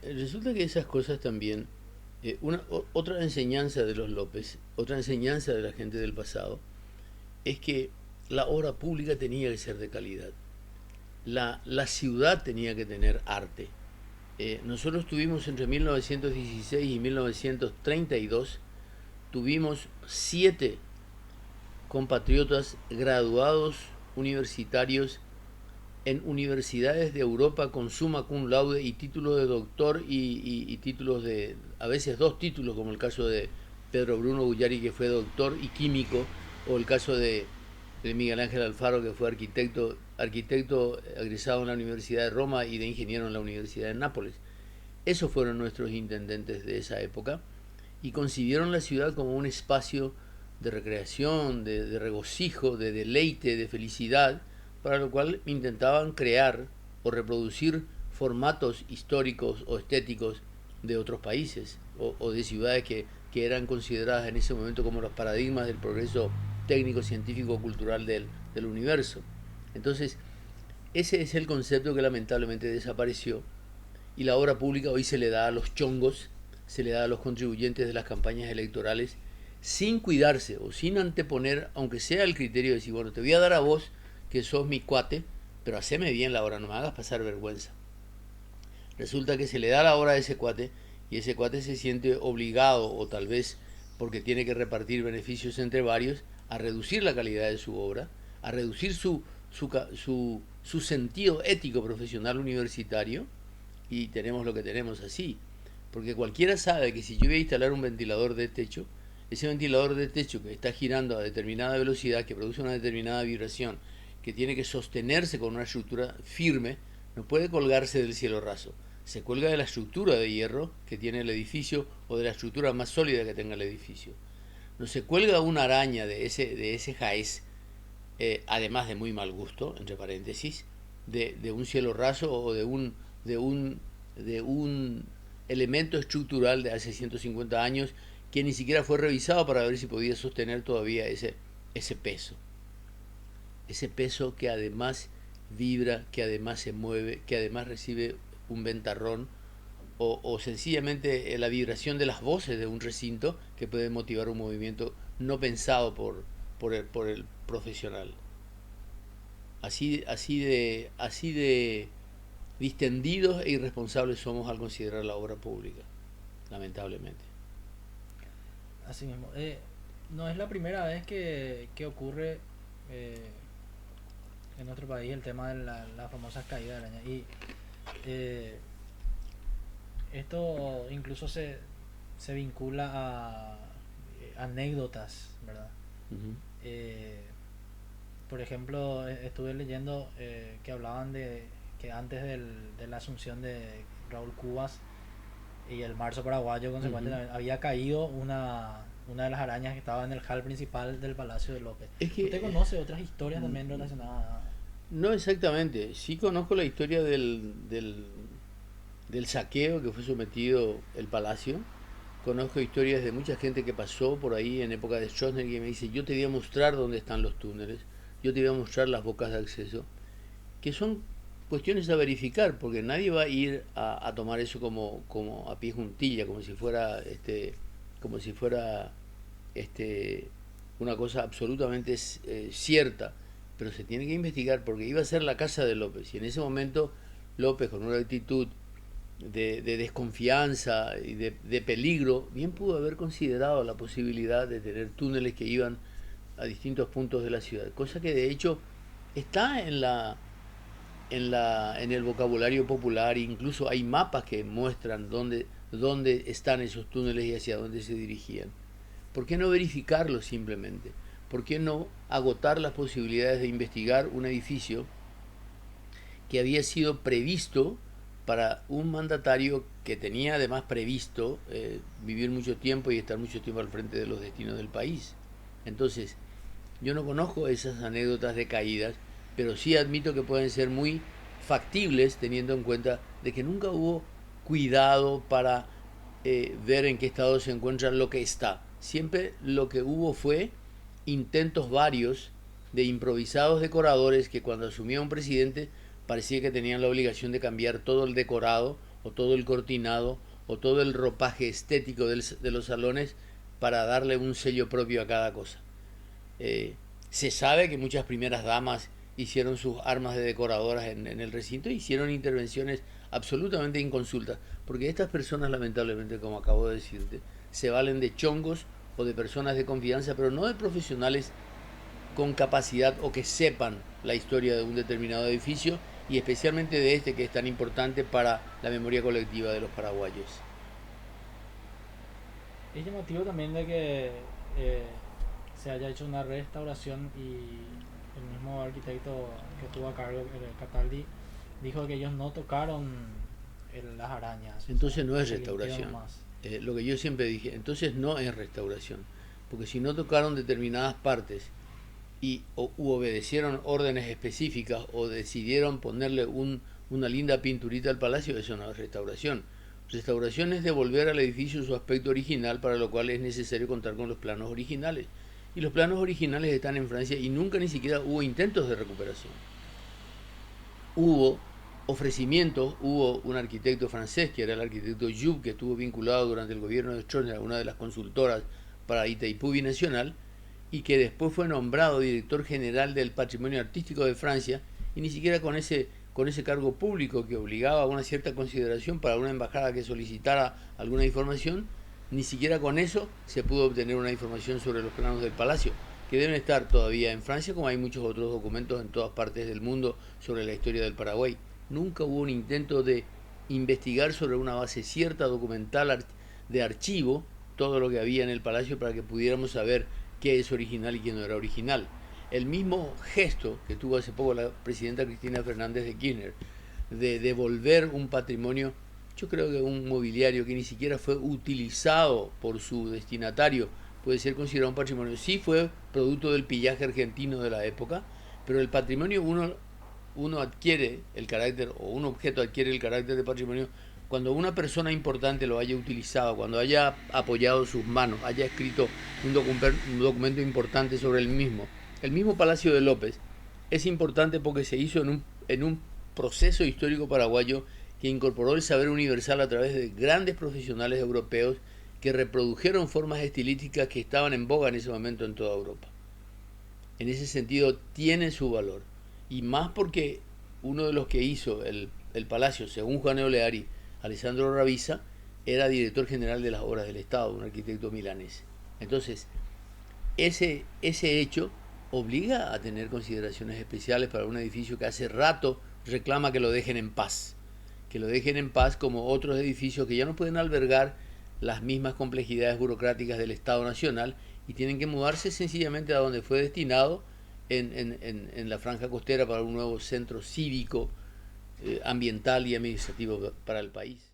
Resulta que esas cosas también, otra enseñanza de los López, otra enseñanza de la gente del pasado, es que la obra pública tenía que ser de calidad. La ciudad tenía que tener arte. Nosotros tuvimos entre 1916 y 1932, tuvimos 7 compatriotas graduados universitarios en universidades de Europa con summa cum laude y título de doctor y títulos de, a veces 2 títulos, como el caso de Pedro Bruno Bullari, que fue doctor y químico, o el caso de Miguel Ángel Alfaro, que fue arquitecto egresado en la Universidad de Roma y de ingeniero en la Universidad de Nápoles. Esos fueron nuestros intendentes de esa época y concibieron la ciudad como un espacio de recreación, de regocijo, de deleite, de felicidad, para lo cual intentaban crear o reproducir formatos históricos o estéticos de otros países o de ciudades que eran consideradas en ese momento como los paradigmas del progreso técnico, científico, cultural del universo. Entonces, ese es el concepto que lamentablemente desapareció y la obra pública hoy se le da a los chongos, se le da a los contribuyentes de las campañas electorales sin cuidarse o sin anteponer, aunque sea el criterio de decir, bueno, te voy a dar a vos que sos mi cuate, pero haceme bien la obra, no me hagas pasar vergüenza. Resulta que se le da la obra a ese cuate y ese cuate se siente obligado, o tal vez porque tiene que repartir beneficios entre varios, a reducir la calidad de su obra, a reducir su sentido ético profesional universitario, y tenemos lo que tenemos así. Porque cualquiera sabe que si yo voy a instalar un ventilador de techo, ese ventilador de techo que está girando a determinada velocidad, que produce una determinada vibración, que tiene que sostenerse con una estructura firme, no puede colgarse del cielo raso. Se cuelga de la estructura de hierro que tiene el edificio o de la estructura más sólida que tenga el edificio. No se cuelga una araña de ese jaez, además de muy mal gusto, entre paréntesis, de un cielo raso o de un, de un elemento estructural de hace 150 años que ni siquiera fue revisado para ver si podía sostener todavía ese peso. Ese peso que además vibra, que además se mueve, que además recibe un ventarrón o sencillamente la vibración de las voces de un recinto que puede motivar un movimiento no pensado por el profesional. Así de distendidos e irresponsables somos al considerar la obra pública, lamentablemente. Así mismo. No es la primera vez que ocurre eh, en nuestro país el tema de las famosas caídas de araña. Y eh, esto incluso se vincula a anécdotas, ¿verdad? Uh -huh. Eh, por ejemplo, estuve leyendo que hablaban de que antes de la asunción de Raúl Cubas y el marzo paraguayo Uh -huh. consecuentemente había caído una de las arañas que estaba en el hall principal del Palacio de López. Es que ¿Usted conoce otras historias también relacionadas? no exactamente, sí conozco la historia del saqueo que fue sometido el palacio. Conozco historias de mucha gente que pasó por ahí en época de Stroessner y me dice, yo te voy a mostrar dónde están los túneles, yo te voy a mostrar las bocas de acceso, que son cuestiones a verificar, porque nadie va a ir a tomar eso como a pie juntilla, como si fuera una cosa absolutamente cierta, pero se tiene que investigar porque iba a ser la casa de López y en ese momento López, con una actitud de desconfianza y de peligro, bien pudo haber considerado la posibilidad de tener túneles que iban a distintos puntos de la ciudad, cosa que de hecho está en el vocabulario popular, incluso hay mapas que muestran dónde están esos túneles y hacia dónde se dirigían. ¿Por qué no verificarlo simplemente? ¿Por qué no agotar las posibilidades de investigar un edificio que había sido previsto para un mandatario que tenía además previsto vivir mucho tiempo y estar mucho tiempo al frente de los destinos del país? Entonces, yo no conozco esas anécdotas de caídas, pero sí admito que pueden ser muy factibles teniendo en cuenta de que nunca hubo cuidado para ver en qué estado se encuentra lo que está. Siempre lo que hubo fue intentos varios de improvisados decoradores que cuando asumía un presidente parecía que tenían la obligación de cambiar todo el decorado o todo el cortinado, o todo el ropaje estético de los salones para darle un sello propio a cada cosa. Se sabe que muchas primeras damas hicieron sus armas de decoradoras en el recinto, hicieron intervenciones absolutamente inconsultas, porque estas personas, lamentablemente, como acabo de decirte, se valen de chongos o de personas de confianza, pero no de profesionales con capacidad o que sepan la historia de un determinado edificio, y especialmente de este, que es tan importante para la memoria colectiva de los paraguayos. Es llamativo también de que se haya hecho una restauración y el mismo arquitecto que tuvo a cargo, el Cataldi, dijo que ellos no tocaron las arañas. Entonces no es se limpiaron restauración. más. Lo que yo siempre dije, entonces no es restauración, porque si no tocaron determinadas partes u obedecieron órdenes específicas o decidieron ponerle una linda pinturita al palacio, eso no es restauración. Restauración es devolver al edificio su aspecto original, para lo cual es necesario contar con los planos originales. Y los planos originales están en Francia y nunca ni siquiera hubo intentos de recuperación. Hubo ofrecimientos, hubo un arquitecto francés, que era el arquitecto Joub, que estuvo vinculado durante el gobierno de Stroessner a una de las consultoras para Itaipú Binacional, y que después fue nombrado director general del Patrimonio Artístico de Francia, y ni siquiera con ese cargo público que obligaba a una cierta consideración para una embajada que solicitara alguna información, ni siquiera con eso se pudo obtener una información sobre los planos del palacio, que deben estar todavía en Francia, como hay muchos otros documentos en todas partes del mundo sobre la historia del Paraguay. Nunca hubo un intento de investigar sobre una base cierta, documental, de archivo, todo lo que había en el palacio, para que pudiéramos saber qué es original y qué no era original. El mismo gesto que tuvo hace poco la presidenta Cristina Fernández de Kirchner, de devolver un patrimonio, yo creo que un mobiliario que ni siquiera fue utilizado por su destinatario, puede ser considerado un patrimonio. Sí fue producto del pillaje argentino de la época, pero el patrimonio uno adquiere el carácter, o un objeto adquiere el carácter de patrimonio cuando una persona importante lo haya utilizado, cuando haya apoyado sus manos, haya escrito un documento importante sobre el mismo. El mismo Palacio de López es importante porque se hizo en un proceso histórico paraguayo que incorporó el saber universal a través de grandes profesionales europeos que reprodujeron formas estilísticas que estaban en boga en ese momento en toda Europa. En ese sentido tiene su valor, y más porque uno de los que hizo el palacio, según Juan Oleari, Alessandro Ravisa, era director general de las obras del Estado, un arquitecto milanés. Entonces, ese hecho obliga a tener consideraciones especiales para un edificio que hace rato reclama que lo dejen en paz. Que lo dejen en paz, como otros edificios que ya no pueden albergar las mismas complejidades burocráticas del Estado Nacional y tienen que mudarse sencillamente a donde fue destinado, en la franja costera, para un nuevo centro cívico, ambiental y administrativo para el país.